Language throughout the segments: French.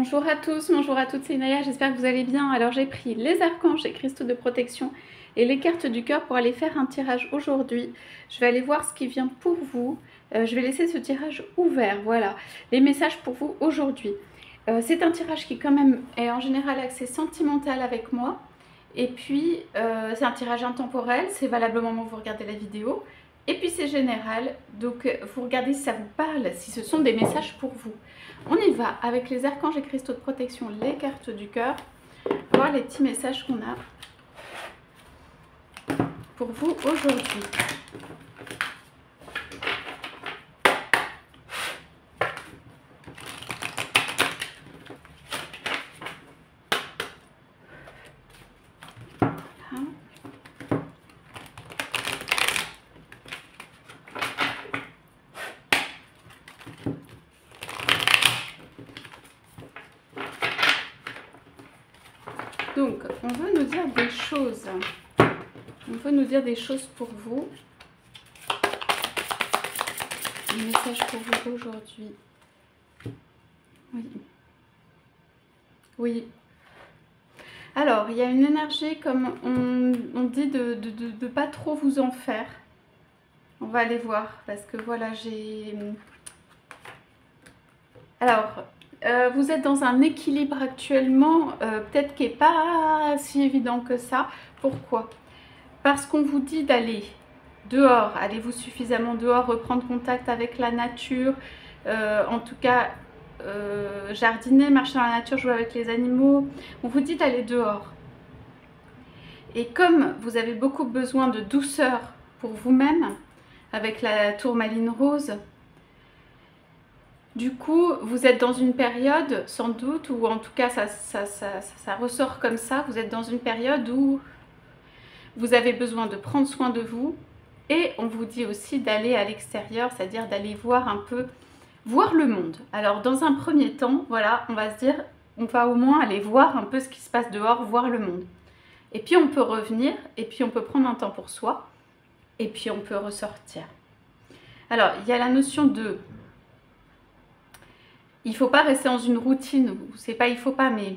Bonjour à tous, bonjour à toutes, c'est Inaya, j'espère que vous allez bien. Alors j'ai pris les archanges et cristaux de protection et les cartes du cœur pour aller faire un tirage aujourd'hui. Je vais aller voir ce qui vient pour vous. Je vais laisser ce tirage ouvert, voilà, les messages pour vous aujourd'hui. C'est un tirage qui quand même est en général axé sentimental avec moi. Et puis c'est un tirage intemporel, c'est valable au moment où vous regardez la vidéo. Et puis c'est général, donc vous regardez si ça vous parle, si ce sont des messages pour vous. On y va avec les archanges et cristaux de protection, les cartes du cœur, voir les petits messages qu'on a pour vous aujourd'hui. Donc, on veut nous dire des choses. On veut nous dire des choses pour vous. Un message pour vous aujourd'hui. Oui. Oui. Alors, il y a une énergie, comme on dit, de pas trop vous en faire. On va aller voir, parce que voilà, j'ai... Alors... vous êtes dans un équilibre actuellement, peut-être qui n'est pas si évident que ça. Pourquoi? Parce qu'on vous dit d'aller dehors, allez-vous suffisamment dehors, reprendre contact avec la nature, en tout cas jardiner, marcher dans la nature, jouer avec les animaux. On vous dit d'aller dehors. Et comme vous avez beaucoup besoin de douceur pour vous-même, avec la tourmaline rose, du coup, vous êtes dans une période, sans doute, ou en tout cas ça ressort comme ça, vous êtes dans une période où vous avez besoin de prendre soin de vous, et on vous dit aussi d'aller à l'extérieur, c'est-à-dire d'aller voir un peu, voir le monde. Alors dans un premier temps, voilà, on va se dire, on va au moins aller voir un peu ce qui se passe dehors, voir le monde. Et puis on peut revenir, et puis on peut prendre un temps pour soi, et puis on peut ressortir. Alors, il y a la notion de... Il ne faut pas rester dans une routine, c'est pas il faut pas, mais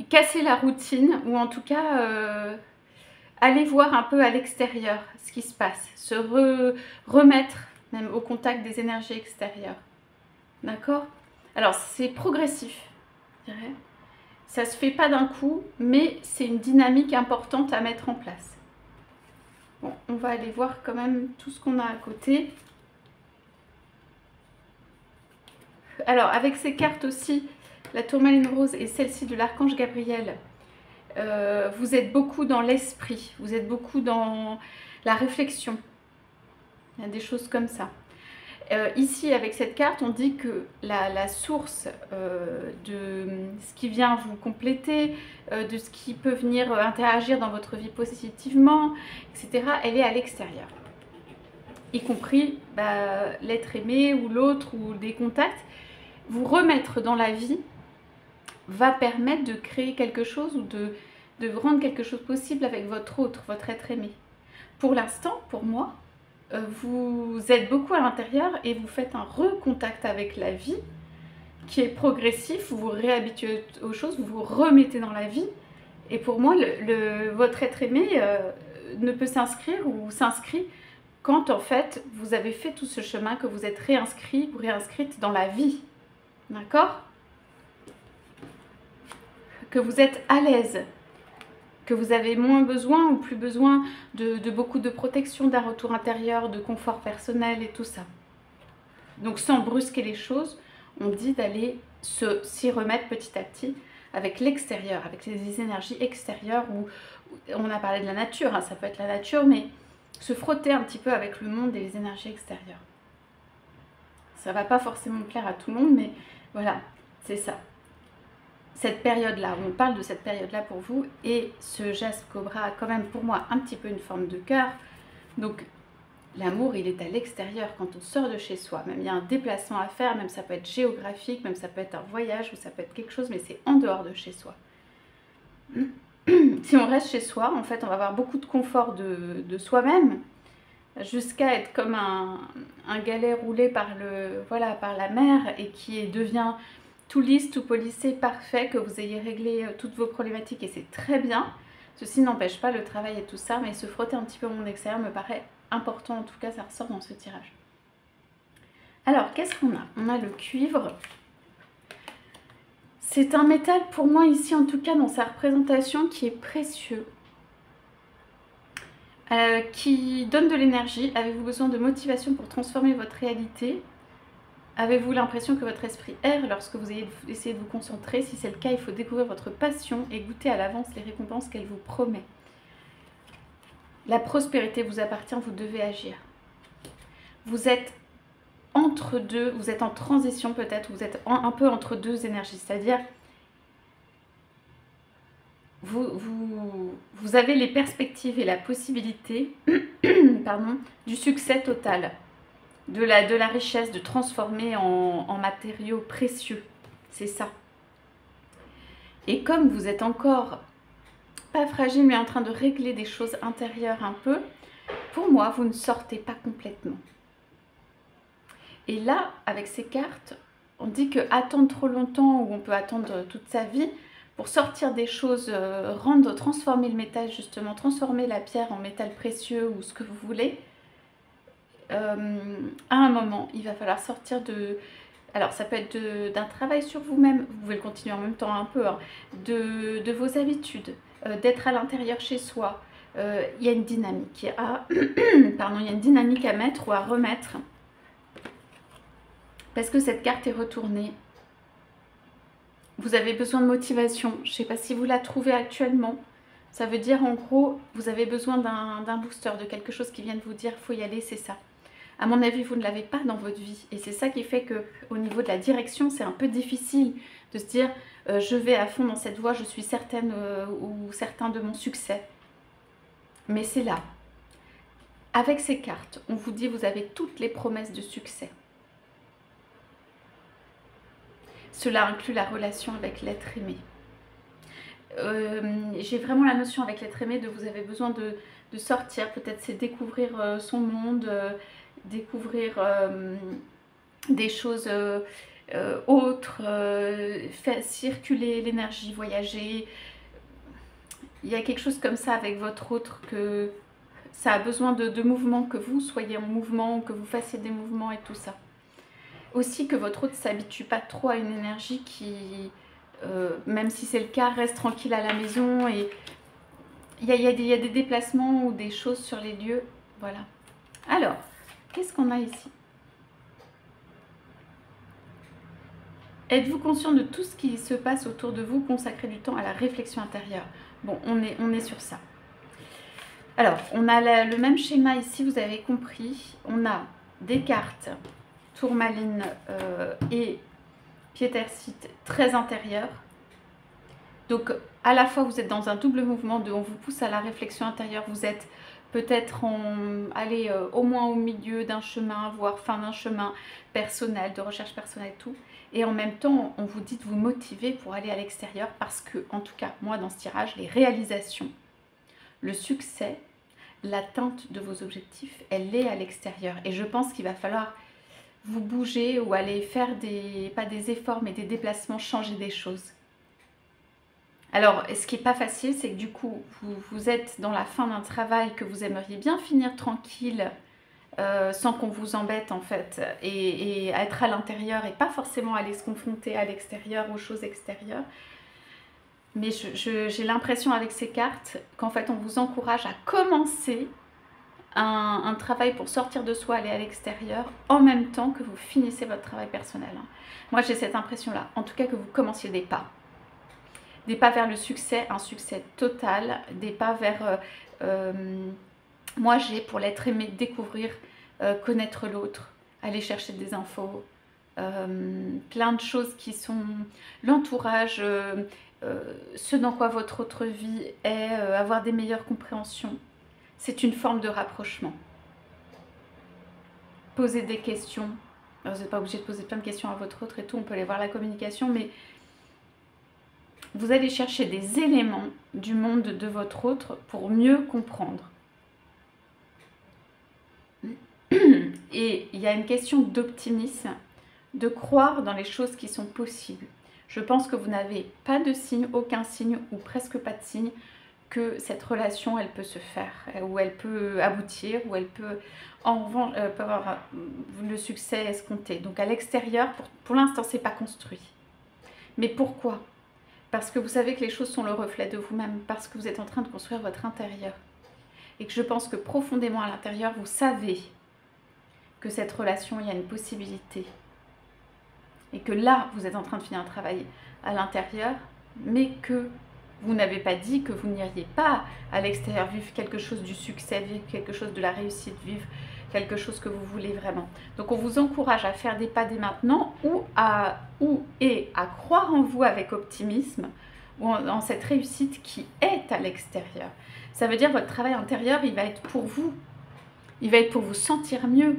casser la routine, ou en tout cas aller voir un peu à l'extérieur ce qui se passe, se remettre même au contact des énergies extérieures. D'accord? Alors c'est progressif, je dirais. Ça se fait pas d'un coup, mais c'est une dynamique importante à mettre en place. Bon, on va aller voir quand même tout ce qu'on a à côté. Alors, avec ces cartes aussi, la tourmaline rose et celle-ci de l'archange Gabriel, vous êtes beaucoup dans l'esprit, vous êtes beaucoup dans la réflexion. Il y a des choses comme ça. Ici, avec cette carte, on dit que la source de ce qui vient vous compléter, de ce qui peut venir interagir dans votre vie positivement, etc., elle est à l'extérieur. Y compris l'être aimé ou l'autre ou des contacts. Vous remettre dans la vie va permettre de créer quelque chose ou de rendre quelque chose possible avec votre autre, votre être aimé. Pour l'instant, pour moi, vous êtes beaucoup à l'intérieur et vous faites un recontact avec la vie qui est progressif, vous vous réhabituez aux choses, vous vous remettez dans la vie. Et pour moi, votre être aimé ne peut s'inscrire ou s'inscrit quand en fait vous avez fait tout ce chemin, que vous êtes réinscrit ou réinscrite dans la vie. D'accord? Que vous êtes à l'aise, que vous avez moins besoin ou plus besoin de beaucoup de protection, d'un retour intérieur, de confort personnel et tout ça. Donc sans brusquer les choses, on dit d'aller s'y remettre petit à petit avec l'extérieur, avec les énergies extérieures, où on a parlé de la nature, hein, ça peut être la nature, mais se frotter un petit peu avec le monde et les énergies extérieures. Ça ne va pas forcément plaire à tout le monde, mais voilà, c'est ça. Cette période-là, on parle de cette période-là pour vous, et ce jaspe cobra a quand même pour moi un petit peu une forme de cœur. Donc l'amour, il est à l'extérieur quand on sort de chez soi. Même il y a un déplacement à faire, même ça peut être géographique, même ça peut être un voyage, ou ça peut être quelque chose, mais c'est en dehors de chez soi. Si on reste chez soi, en fait, on va avoir beaucoup de confort de soi-même, jusqu'à être comme un galet roulé par, voilà, par la mer et qui devient tout lisse, tout polissé, parfait, que vous ayez réglé toutes vos problématiques et c'est très bien. Ceci n'empêche pas le travail et tout ça, mais se frotter un petit peu au monde extérieur me paraît important, en tout cas ça ressort dans ce tirage. Alors, qu'est-ce qu'on a? On a le cuivre. C'est un métal pour moi ici, en tout cas dans sa représentation, qui est précieux. Qui donne de l'énergie. Avez-vous besoin de motivation pour transformer votre réalité? Avez-vous l'impression que votre esprit erre lorsque vous essayez de vous concentrer? Si c'est le cas, il faut découvrir votre passion et goûter à l'avance les récompenses qu'elle vous promet. La prospérité vous appartient, vous devez agir. Vous êtes entre deux, vous êtes en transition peut-être, vous êtes un peu entre deux énergies, c'est-à-dire vous avez les perspectives et la possibilité pardon, du succès total, de la richesse, de transformer en matériaux précieux, c'est ça. Et comme vous êtes encore pas fragile mais en train de régler des choses intérieures un peu, pour moi vous ne sortez pas complètement. Et là, avec ces cartes, on dit que attendre trop longtemps, ou on peut attendre toute sa vie, pour sortir des choses, transformer le métal justement, transformer la pierre en métal précieux ou ce que vous voulez, à un moment, il va falloir sortir de... Alors ça peut être d'un travail sur vous-même, vous pouvez le continuer en même temps un peu, hein, de vos habitudes, d'être à l'intérieur chez soi. Il y a une dynamique pardon, il y a une dynamique à mettre ou à remettre. Parce que cette carte est retournée. Vous avez besoin de motivation. Je ne sais pas si vous la trouvez actuellement. Ça veut dire en gros, vous avez besoin d'un booster, de quelque chose qui vient de vous dire il faut y aller, c'est ça. À mon avis, vous ne l'avez pas dans votre vie. Et c'est ça qui fait qu'au niveau de la direction, c'est un peu difficile de se dire je vais à fond dans cette voie, je suis certaine ou certain de mon succès. Mais c'est là. Avec ces cartes, on vous dit vous avez toutes les promesses de succès. Cela inclut la relation avec l'être aimé. J'ai vraiment la notion avec l'être aimé de vous avez besoin de sortir, peut-être c'est découvrir son monde, découvrir des choses autres, faire circuler l'énergie, voyager. Il y a quelque chose comme ça avec votre autre, que ça a besoin de mouvement, que vous soyez en mouvement, que vous fassiez des mouvements et tout ça. Aussi que votre autre ne s'habitue pas trop à une énergie qui, même si c'est le cas, reste tranquille à la maison. Et il y a des déplacements ou des choses sur les lieux. Voilà. Alors, qu'est-ce qu'on a ici? Êtes-vous conscient de tout ce qui se passe autour de vous? Consacrez du temps à la réflexion intérieure. Bon, on est sur ça. Alors, on a le même schéma ici, vous avez compris. On a des cartes tourmaline et piétersite très intérieur. Donc à la fois vous êtes dans un double mouvement de on vous pousse à la réflexion intérieure, vous êtes peut-être au moins au milieu d'un chemin, voire fin d'un chemin personnel, de recherche personnelle, tout. Et en même temps, on vous dit de vous motiver pour aller à l'extérieur parce que, en tout cas, moi dans ce tirage, les réalisations, le succès, l'atteinte de vos objectifs, elle est à l'extérieur. Et je pense qu'il va falloir vous bouger ou aller faire pas des efforts, mais des déplacements, changer des choses. Alors, ce qui n'est pas facile, c'est que du coup, vous êtes dans la fin d'un travail que vous aimeriez bien finir tranquille, sans qu'on vous embête en fait, et être à l'intérieur et pas forcément aller se confronter à l'extérieur, aux choses extérieures. Mais j'ai l'impression avec ces cartes qu'en fait, on vous encourage à commencer un travail pour sortir de soi, aller à l'extérieur, en même temps que vous finissez votre travail personnel. Moi, j'ai cette impression-là. En tout cas, que vous commenciez des pas. Des pas vers le succès, un succès total. Des pas vers... moi, j'ai pour l'être aimé découvrir, connaître l'autre, aller chercher des infos, plein de choses qui sont l'entourage, ce dans quoi votre autre vie est, avoir des meilleures compréhensions. C'est une forme de rapprochement. Poser des questions. Alors, vous n'êtes pas obligé de poser plein de questions à votre autre et tout, on peut aller voir la communication, mais vous allez chercher des éléments du monde de votre autre pour mieux comprendre. Et il y a une question d'optimisme, de croire dans les choses qui sont possibles. Je pense que vous n'avez pas de signe, aucun signe ou presque pas de signe que cette relation, elle peut se faire, ou elle peut aboutir, ou elle peut, en revanche, peut avoir le succès escompté. Donc à l'extérieur, pour l'instant, c'est pas construit. Mais pourquoi? Parce que vous savez que les choses sont le reflet de vous-même, parce que vous êtes en train de construire votre intérieur. Et que je pense que profondément à l'intérieur, vous savez que cette relation, il y a une possibilité. Et que là, vous êtes en train de finir un travail à l'intérieur, mais que vous n'avez pas dit que vous n'iriez pas à l'extérieur vivre quelque chose du succès, vivre quelque chose de la réussite, vivre quelque chose que vous voulez vraiment. Donc on vous encourage à faire des pas dès maintenant ou à croire en vous avec optimisme ou en cette réussite qui est à l'extérieur. Ça veut dire que votre travail intérieur, il va être pour vous. Il va être pour vous sentir mieux.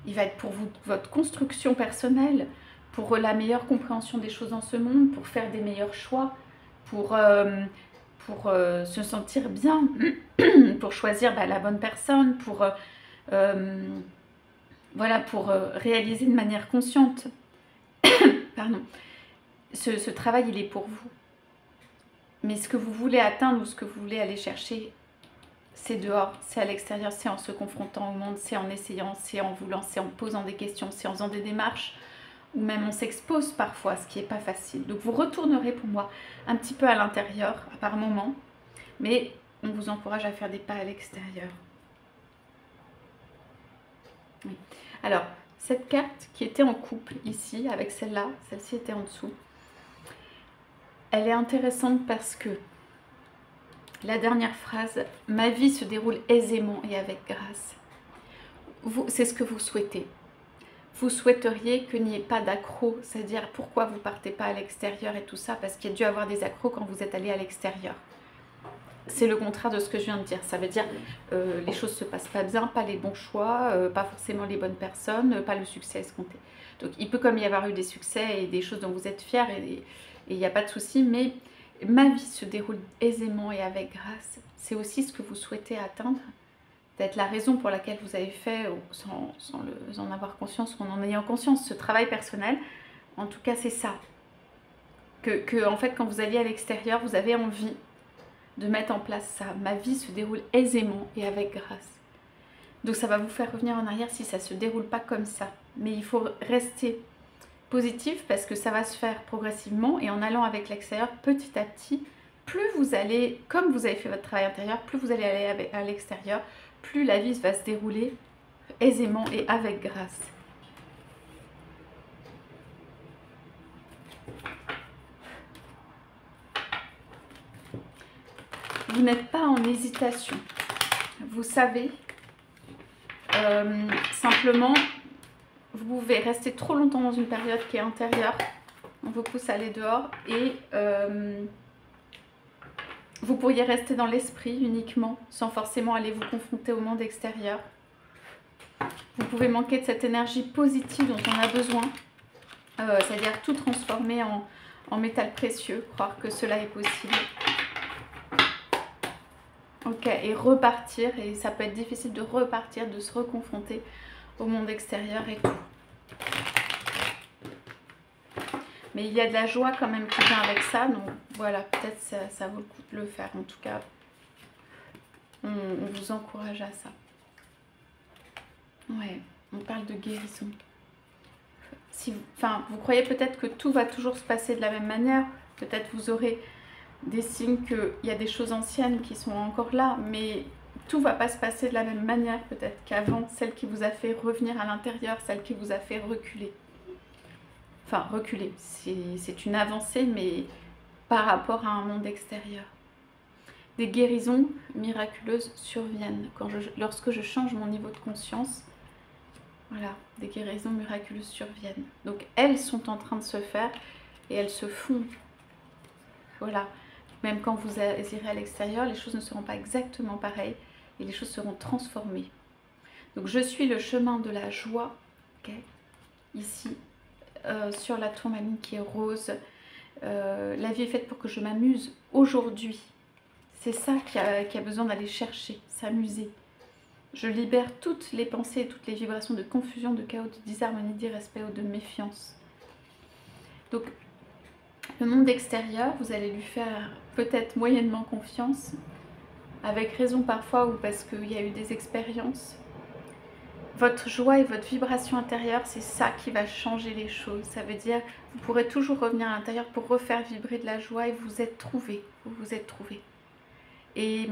Il va être pour vous, votre construction personnelle, pour la meilleure compréhension des choses dans ce monde, pour faire des meilleurs choix, pour se sentir bien, pour choisir la bonne personne, pour réaliser de manière consciente. Pardon. Ce travail, il est pour vous. Mais ce que vous voulez atteindre ou ce que vous voulez aller chercher, c'est dehors, c'est à l'extérieur, c'est en se confrontant au monde, c'est en essayant, c'est en voulant, c'est en posant des questions, c'est en faisant des démarches, ou même on s'expose parfois, ce qui n'est pas facile. Donc vous retournerez pour moi un petit peu à l'intérieur, par moment, mais on vous encourage à faire des pas à l'extérieur. Oui. Alors, cette carte qui était en couple ici, avec celle-là, celle-ci était en dessous, elle est intéressante parce que la dernière phrase, ma vie se déroule aisément et avec grâce. C'est ce que vous souhaitez. Vous souhaiteriez qu'il n'y ait pas d'accro, c'est-à-dire pourquoi vous ne partez pas à l'extérieur et tout ça, parce qu'il y a dû avoir des accros quand vous êtes allé à l'extérieur. C'est le contraire de ce que je viens de dire. Ça veut dire les choses ne se passent pas bien, pas les bons choix, pas forcément les bonnes personnes, pas le succès escompté. Donc il peut comme y avoir eu des succès et des choses dont vous êtes fiers et il n'y a pas de souci, mais ma vie se déroule aisément et avec grâce. C'est aussi ce que vous souhaitez atteindre, d'être la raison pour laquelle vous avez fait, sans en avoir conscience ou en ayant conscience, ce travail personnel. En tout cas, c'est ça. En fait, quand vous alliez à l'extérieur, vous avez envie de mettre en place ça. Ma vie se déroule aisément et avec grâce. Donc ça va vous faire revenir en arrière si ça ne se déroule pas comme ça. Mais il faut rester positif parce que ça va se faire progressivement et en allant avec l'extérieur petit à petit, plus vous allez, comme vous avez fait votre travail intérieur, plus vous allez aller à l'extérieur, plus la vie va se dérouler aisément et avec grâce. Vous n'êtes pas en hésitation. Vous savez, simplement, vous pouvez rester trop longtemps dans une période qui est intérieure. On vous pousse à aller dehors et vous pourriez rester dans l'esprit uniquement, sans forcément aller vous confronter au monde extérieur. Vous pouvez manquer de cette énergie positive dont on a besoin, c'est-à-dire tout transformer en métal précieux, croire que cela est possible. Ok, et repartir, et ça peut être difficile de repartir, de se reconfronter au monde extérieur et tout. Mais il y a de la joie quand même qui vient avec ça, donc voilà, peut-être ça vaut le coup de le faire. En tout cas, on vous encourage à ça. Ouais, on parle de guérison. Vous croyez peut-être que tout va toujours se passer de la même manière, peut-être vous aurez des signes qu'il y a des choses anciennes qui sont encore là, mais tout ne va pas se passer de la même manière peut-être qu'avant, celle qui vous a fait revenir à l'intérieur, celle qui vous a fait reculer. Enfin, reculer, c'est une avancée, mais par rapport à un monde extérieur. Des guérisons miraculeuses surviennent lorsque je change mon niveau de conscience. Voilà, des guérisons miraculeuses surviennent. Donc elles sont en train de se faire et elles se font. Voilà, même quand vous irez à l'extérieur, les choses ne seront pas exactement pareilles et les choses seront transformées. Donc je suis le chemin de la joie, okay, ici, sur la tourmaline qui est rose. La vie est faite pour que je m'amuse aujourd'hui. C'est ça qui a besoin d'aller chercher, s'amuser. Je libère toutes les pensées et toutes les vibrations de confusion, de chaos, de disharmonie, d'irrespect ou de méfiance. Donc, le monde extérieur, vous allez lui faire peut-être moyennement confiance, avec raison parfois ou parce qu'il y a eu des expériences. Votre joie et votre vibration intérieure, c'est ça qui va changer les choses. Ça veut dire vous pourrez toujours revenir à l'intérieur pour refaire vibrer de la joie et vous êtes trouvé. Vous vous êtes trouvé. Et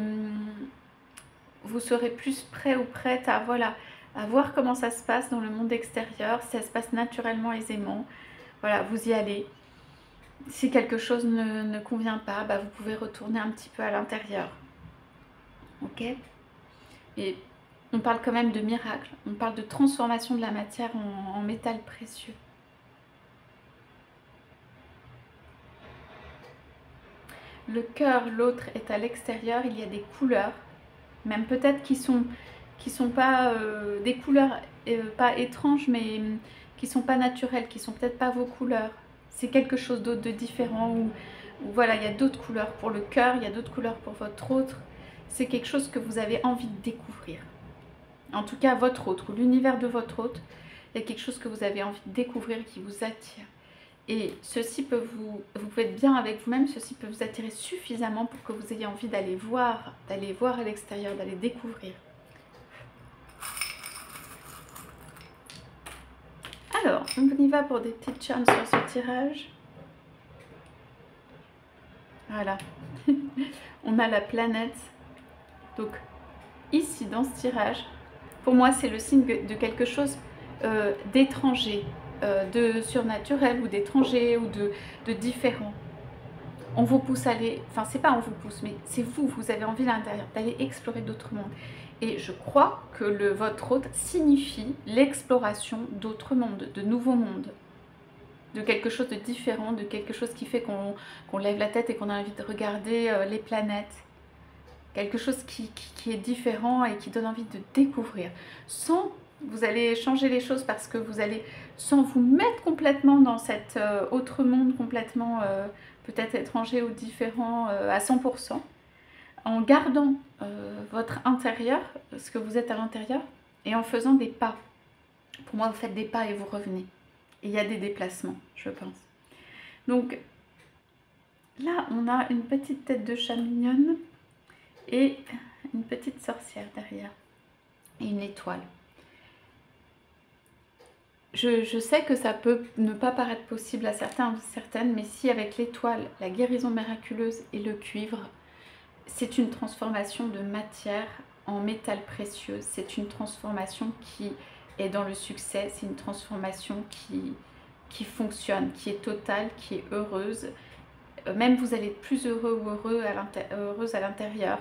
vous serez plus prêt ou prête à, voilà, à voir comment ça se passe dans le monde extérieur. Ça se passe naturellement, aisément. Voilà, vous y allez. Si quelque chose ne convient pas, bah, vous pouvez retourner un petit peu à l'intérieur. Ok? Et on parle quand même de miracle, on parle de transformation de la matière en métal précieux. Le cœur, l'autre est à l'extérieur, il y a des couleurs, même peut-être qui sont pas des couleurs pas étranges, mais qui sont pas naturelles, qui sont peut-être pas vos couleurs. C'est quelque chose d'autre de différent, ou voilà, il y a d'autres couleurs pour le cœur, il y a d'autres couleurs pour votre autre. C'est quelque chose que vous avez envie de découvrir. En tout cas, votre autre, ou l'univers de votre autre, il y a quelque chose que vous avez envie de découvrir qui vous attire. Et ceci peut vous pouvez être bien avec vous-même, ceci peut vous attirer suffisamment pour que vous ayez envie d'aller voir à l'extérieur, d'aller découvrir. Alors, on y va pour des petites charmes sur ce tirage. Voilà. On a la planète. Donc, ici, dans ce tirage, pour moi, c'est le signe de quelque chose d'étranger, de surnaturel ou d'étranger ou de différent. On vous pousse à aller, enfin c'est pas on vous pousse, mais c'est vous, vous avez envie à l'intérieur d'aller explorer d'autres mondes. Et je crois que votre hôte signifie l'exploration d'autres mondes, de nouveaux mondes, de quelque chose de différent, de quelque chose qui fait qu'on lève la tête et qu'on a envie de regarder les planètes. Quelque chose qui est différent et qui donne envie de découvrir. Sans, vous allez changer les choses parce que vous allez, sans vous mettre complètement dans cet autre monde complètement peut-être étranger ou différent à 100%, en gardant votre intérieur, ce que vous êtes à l'intérieur, et en faisant des pas. Pour moi, vous faites des pas et vous revenez. Et il y a des déplacements, je pense. Donc, là, on a une petite tête de chat mignonne. Et une petite sorcière derrière. Et une étoile. Je sais que ça peut ne pas paraître possible à certains ou certaines, mais si avec l'étoile, la guérison miraculeuse et le cuivre, c'est une transformation de matière en métal précieux. C'est une transformation qui est dans le succès. C'est une transformation qui fonctionne, qui est totale, qui est heureuse. Même vous allez être plus heureux ou heureuse à l'intérieur.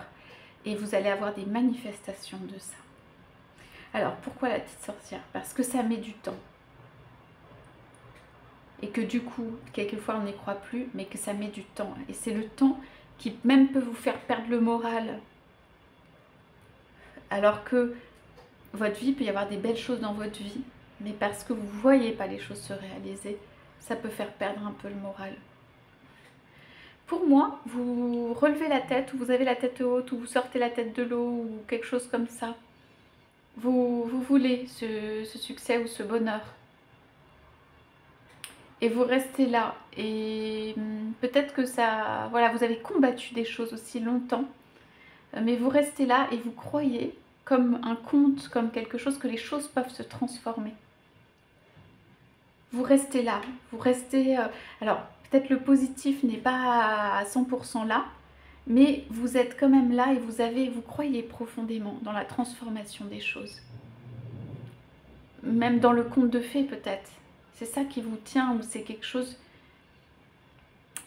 Et vous allez avoir des manifestations de ça. Alors, pourquoi la petite sorcière? Parce que ça met du temps. Et que du coup, quelquefois on n'y croit plus, mais que ça met du temps. Et c'est le temps qui même peut vous faire perdre le moral. Alors que votre vie, peut y avoir des belles choses dans votre vie, mais parce que vous ne voyez pas les choses se réaliser, ça peut faire perdre un peu le moral. Pour moi, vous relevez la tête, ou vous avez la tête haute, ou vous sortez la tête de l'eau, ou quelque chose comme ça. Vous voulez ce succès ou ce bonheur. Et vous restez là. Et peut-être que ça... Voilà, vous avez combattu des choses aussi longtemps. Mais vous restez là et vous croyez, comme un conte, comme quelque chose, que les choses peuvent se transformer. Vous restez là. Vous restez... alors, peut-être le positif n'est pas à 100% là, mais vous êtes quand même là et vous croyez profondément dans la transformation des choses. Même dans le conte de fées peut-être. C'est ça qui vous tient, ou c'est quelque chose...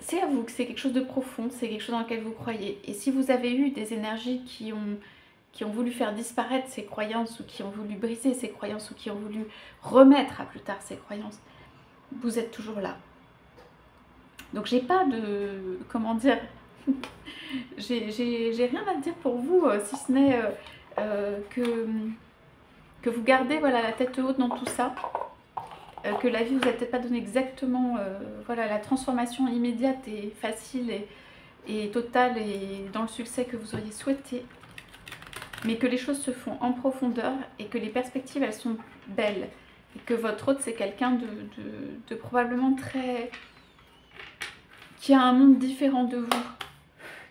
C'est à vous que c'est quelque chose de profond, c'est quelque chose dans lequel vous croyez. Et si vous avez eu des énergies qui ont voulu faire disparaître ces croyances, ou qui ont voulu briser ces croyances, ou qui ont voulu remettre à plus tard ces croyances, vous êtes toujours là. Donc j'ai pas de... comment dire j'ai rien à dire pour vous, si ce n'est que vous gardez voilà, la tête haute dans tout ça. Que la vie vous a peut-être pas donné exactement voilà, la transformation immédiate et facile et totale et dans le succès que vous auriez souhaité. mais que les choses se font en profondeur et que les perspectives, elles sont belles. Et que votre hôte, c'est quelqu'un de probablement très... qui a un monde différent de vous,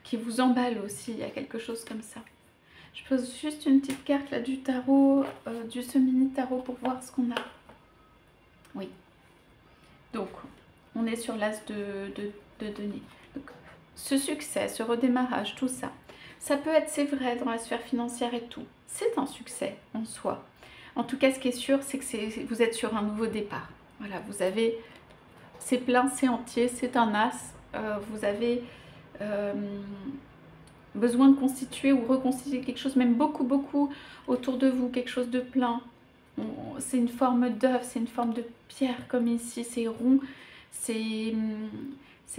qui vous emballe aussi, il y a quelque chose comme ça. Je pose juste une petite carte là du tarot, du semi tarot pour voir ce qu'on a. Oui. Donc, on est sur l'as de denier. Donc, ce succès, ce redémarrage, tout ça, ça peut être, c'est vrai, dans la sphère financière et tout. C'est un succès en soi. En tout cas, ce qui est sûr, c'est que vous êtes sur un nouveau départ. Voilà, vous avez... C'est plein, c'est entier, c'est un as. Vous avez besoin de constituer ou reconstituer quelque chose, même beaucoup autour de vous, quelque chose de plein. C'est une forme d'œuf, c'est une forme de pierre comme ici, c'est rond, c'est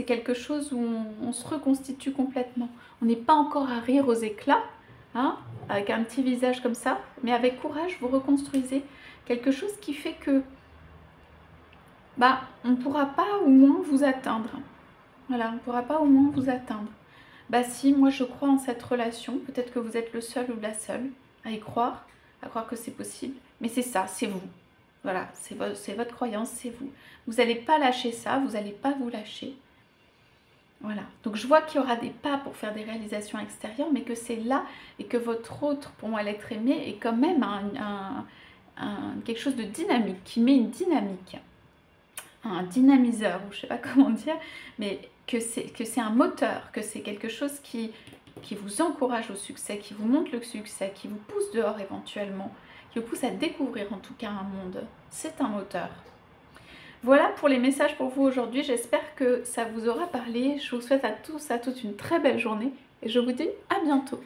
quelque chose où on se reconstitue complètement. On n'est pas encore à rire aux éclats, hein, avec un petit visage comme ça, mais avec courage, vous reconstruisez quelque chose qui fait que bah, on ne pourra pas au moins vous atteindre. Voilà, on ne pourra pas au moins vous atteindre. Bah si, moi je crois en cette relation, peut-être que vous êtes le seul ou la seule à y croire, à croire que c'est possible, mais c'est ça, c'est vous. Voilà, c'est votre croyance, c'est vous. Vous n'allez pas lâcher ça, vous n'allez pas vous lâcher. Voilà, donc je vois qu'il y aura des pas pour faire des réalisations extérieures, mais que c'est là et que votre autre, pour moi l'être aimé, est quand même quelque chose de dynamique, qui met une dynamique, un dynamiseur, ou je ne sais pas comment dire, mais que c'est un moteur, que c'est quelque chose qui vous encourage au succès, qui vous montre le succès, qui vous pousse dehors éventuellement, qui vous pousse à découvrir en tout cas un monde. C'est un moteur. Voilà pour les messages pour vous aujourd'hui. J'espère que ça vous aura parlé. Je vous souhaite à tous, à toutes une très belle journée et je vous dis à bientôt.